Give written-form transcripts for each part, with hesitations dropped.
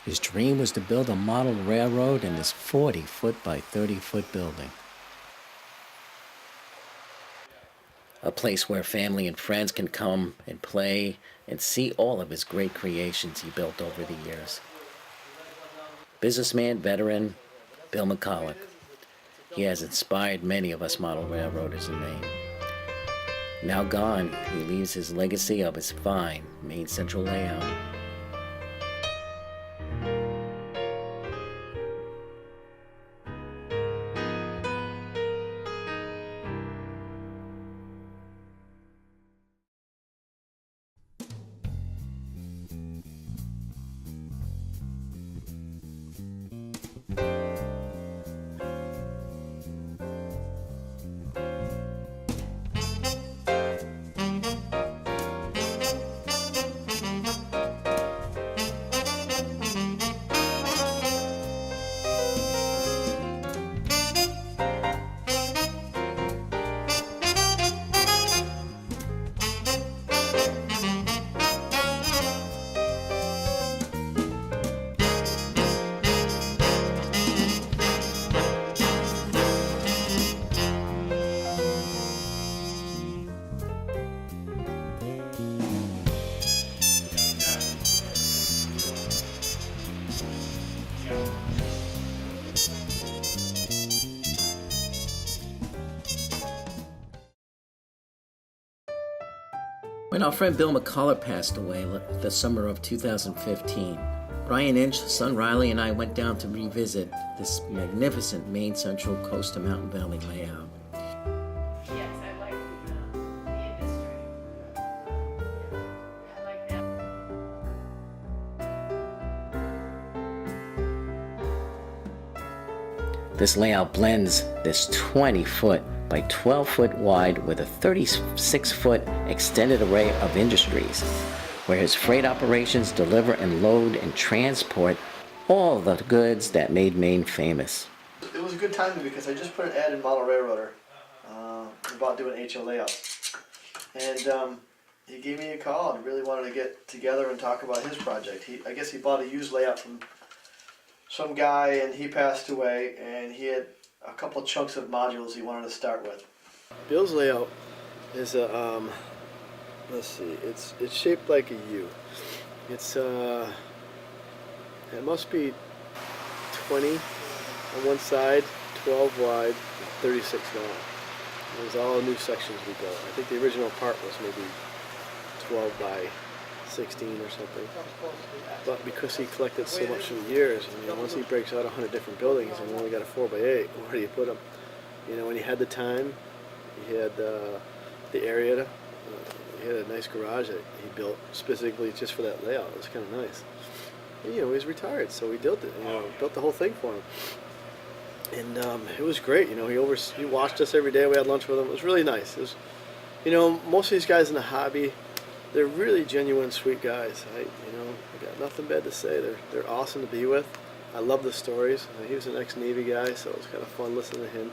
His dream was to build a model railroad in this 40-foot by 30-foot building. A place where family and friends can come and play and see all of his great creations he built over the years. Businessman, veteran, Bill MacColloch. He has inspired many of us model railroaders in Maine. Now gone, he leaves his legacy of his fine Maine Central layout. When our friend Bill MacCulloch passed away the summer of 2015, Brian Inch, son Riley, and I went down to revisit this magnificent Maine Central Coast to Mountain Valley layout. Yes, I like the industry. I like that. This layout blends this 20-foot by 12-foot wide with a 36-foot extended array of industries, where his freight operations deliver and load and transport all the goods that made Maine famous. It was a good timing because I just put an ad in Model Railroader about doing HO layout. And he gave me a call and really wanted to get together and talk about his project. I guess he bought a used layout from some guy and he passed away, and he had a couple chunks of modules he wanted to start with. Bill's layout is a, let's see, it's shaped like a U. It's, it must be 20 on one side, 12 wide, 36 long. It was all new sections we built. I think the original part was maybe 12 by 16 or something. But because he collected so much in years, I mean, once he breaks out 100 different buildings and only got a 4 by 8, where do you put them? You know, when he had the time, he had the area, he had a nice garage that he built specifically just for that layout. It was kind of nice. And, you know, he was retired, so we built it. You know, built the whole thing for him. And it was great. You know, he watched us every day. We had lunch with him. It was really nice. It was, you know, most of these guys in the hobby, they're really genuine, sweet guys. I got nothing bad to say. They're awesome to be with. I love the stories. He was an ex-Navy guy, so it was kind of fun listening to him.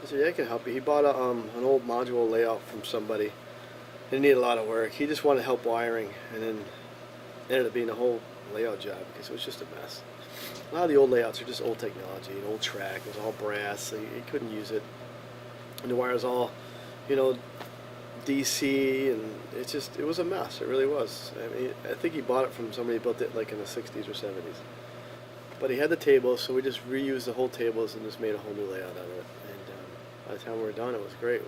I said, yeah, I can help you. He bought an old module layout from somebody. It needed a lot of work. He just wanted help wiring, and then it ended up being a whole layout job because it was just a mess. A lot of the old layouts are just old technology, an old track. It was all brass, so you couldn't use it. And the wire was all, you know, DC, and it was a mess. It really was. I mean, I think he bought it from somebody who built it like in the 60s or 70s. But he had the tables, so we just reused the whole tables and just made a whole new layout out of it. And by the time we were done, it was great.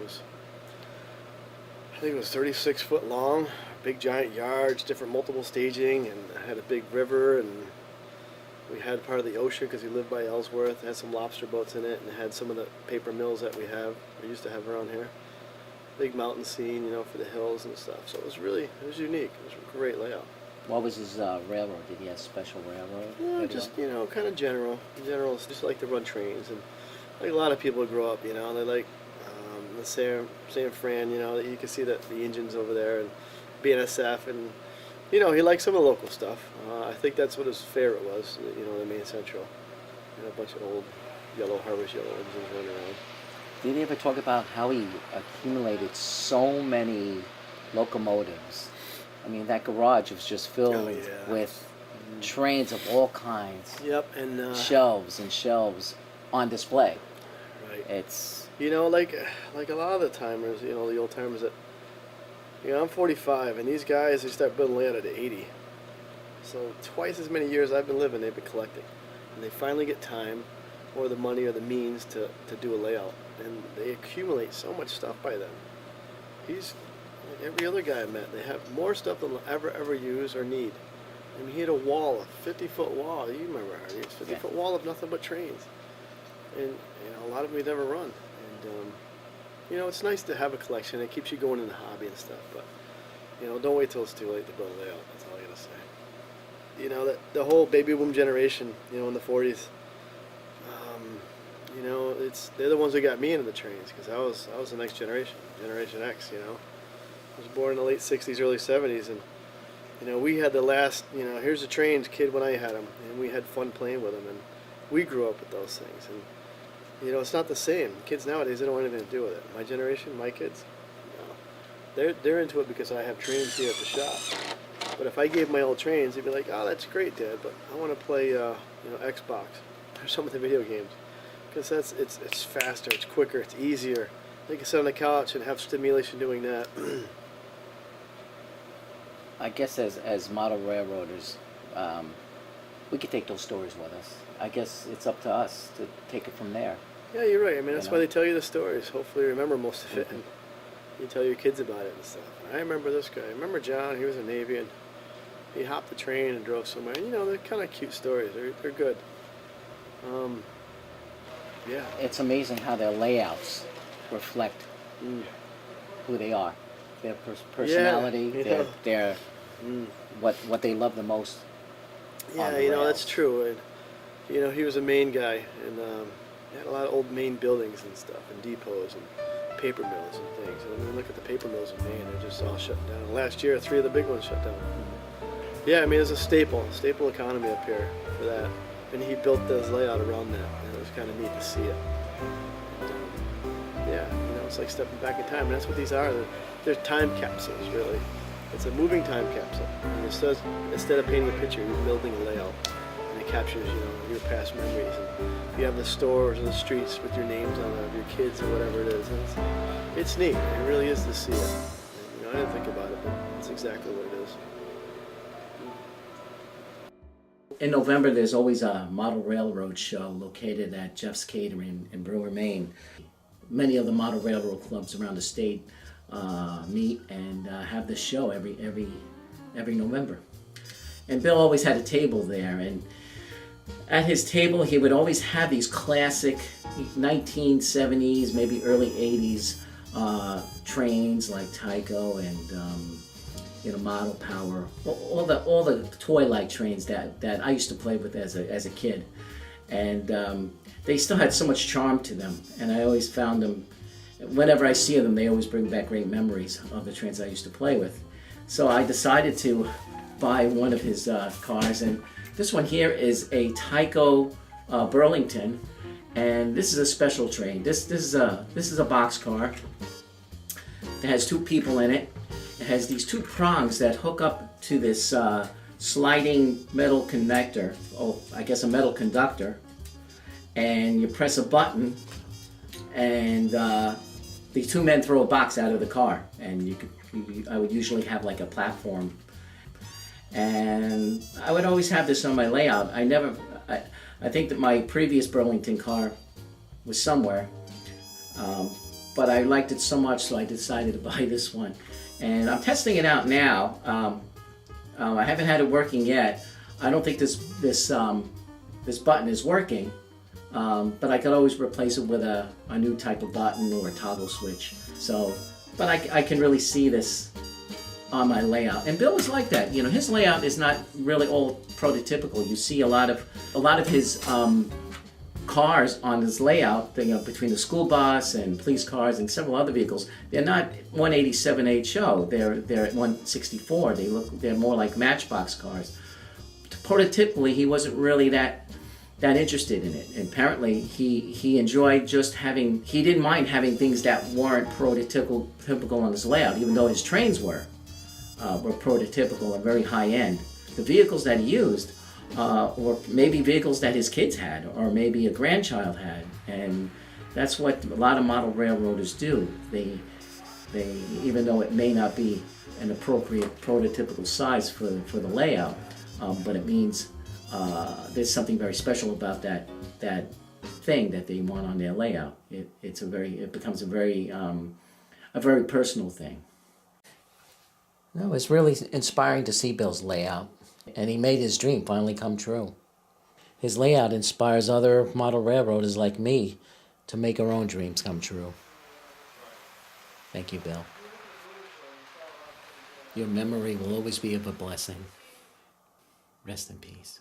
I think it was 36 foot long, big giant yards, different multiple staging, and I had a big river, and we had part of the ocean because we lived by Ellsworth. It had some lobster boats in it, and it had some of the paper mills that we used to have around here. Big mountain scene, you know, for the hills and stuff. So it was unique. It was a great layout. What was his railroad? Did he have special railroad? Yeah, just, you know, kind of general. Generals just like to run trains, and like a lot of people grow up, you know, they like the San Fran, you know, you can see the engines over there, and BNSF, and you know, he liked some of the local stuff. I think that's what his favorite was, you know, the Maine Central. You know, a bunch of old Harvest yellow engines running around. Did he ever talk about how he accumulated so many locomotives? I mean, that garage was just filled with trains of all kinds, Yep, and shelves and shelves on display. right. It's Like a lot of the timers, the old timers that, I'm 45, and these guys, they start building layout at 80. So twice as many years I've been living, they've been collecting, and they finally get time, or the money, or the means to do a layout, and they accumulate so much stuff by then. He's like every other guy I met. They have more stuff than they'll ever use or need. I mean, he had a wall, a 50-foot wall. You remember, Artie? It's a 50-foot wall of nothing but trains, and a lot of them he'd never run. And it's nice to have a collection. It keeps you going in the hobby and stuff. But don't wait till it's too late to build a layout. That's all I gotta say. That the whole baby boom generation, in the 40s. They're the ones that got me into the trains, because I was the next generation, Generation X. I was born in the late 60s, early 70s, and we had the last, here's the trains kid when I had them, and we had fun playing with them, and we grew up with those things, and it's not the same. Kids nowadays, they don't want anything to do with it. My generation, my kids, they're into it because I have trains here at the shop. But if I gave my old trains, they'd be like, oh, that's great, Dad, but I want to play, Xbox or some of the video games. Because it's faster, it's quicker, it's easier. They can sit on the couch and have stimulation doing that. I guess as model railroaders, we could take those stories with us. I guess it's up to us to take it from there. Yeah, you're right. I mean, that's why they tell you the stories. Hopefully you remember most of it, and you tell your kids about it and stuff. I remember this guy. I remember John. He was in the Navy, and he hopped the train and drove somewhere. And, they're kind of cute stories. They're good. Yeah. It's amazing how their layouts reflect who they are, their personality, their what they love the most. Yeah, that's true. And he was a Maine guy, and he had a lot of old Maine buildings and stuff, and depots and paper mills and things. And when you look at the paper mills in Maine, they're just all shutting down. And last year, 3 of the big ones shut down. Yeah, I mean, it's a staple economy up here for that. And he built this layout around that, and it was kind of neat to see it. And, yeah, it's like stepping back in time, and that's what these are. They're time capsules, really. It's a moving time capsule. And instead of painting a picture, you're building a layout, and it captures, your past memories. And you have the stores or the streets with your names on it, your kids or whatever it is. And it's neat. It really is to see it. And, I didn't think about it, but it's exactly what it is. In November, there's always a model railroad show located at Jeff's Catering in Brewer, Maine. Many of the model railroad clubs around the state meet and have this show every November. And Bill always had a table there, and at his table he would always have these classic 1970s, maybe early 80s trains like Tyco and Model Power, all the toy-like trains that I used to play with as a kid, and they still had so much charm to them. And I always found them, whenever I see them, they always bring back great memories of the trains I used to play with. So I decided to buy one of his cars, and this one here is a Tyco Burlington, and this is a special train. This is a boxcar that has 2 people in it. It has these 2 prongs that hook up to this sliding metal connector, I guess a metal conductor, and you press a button, and the 2 men throw a box out of the car, and I would usually have like a platform, and I would always have this on my layout. I think that my previous Burlington car was somewhere, but I liked it so much, so I decided to buy this one. And I'm testing it out now. I haven't had it working yet. I don't think this button is working, but I could always replace it with a new type of button or a toggle switch. But I can really see this on my layout. And Bill was like that. His layout is not really all prototypical. You see a lot of his cars on his layout, between the school bus and police cars and several other vehicles. They're not 187 HO. They're at 164. They're more like Matchbox cars. Prototypically, he wasn't really that interested in it. And apparently, he enjoyed just having. He didn't mind having things that weren't prototypical on his layout, even though his trains were prototypical and very high end. The vehicles that he used or maybe vehicles that his kids had, or maybe a grandchild had. And that's what a lot of model railroaders do. They even though it may not be an appropriate prototypical size for the layout, but it means there's something very special about that thing that they want on their layout. It becomes a very personal thing. No, it's really inspiring to see Bill's layout, and he made his dream finally come true. His layout inspires other model railroaders like me to make our own dreams come true. Thank you, Bill. Your memory will always be of a blessing. Rest in peace.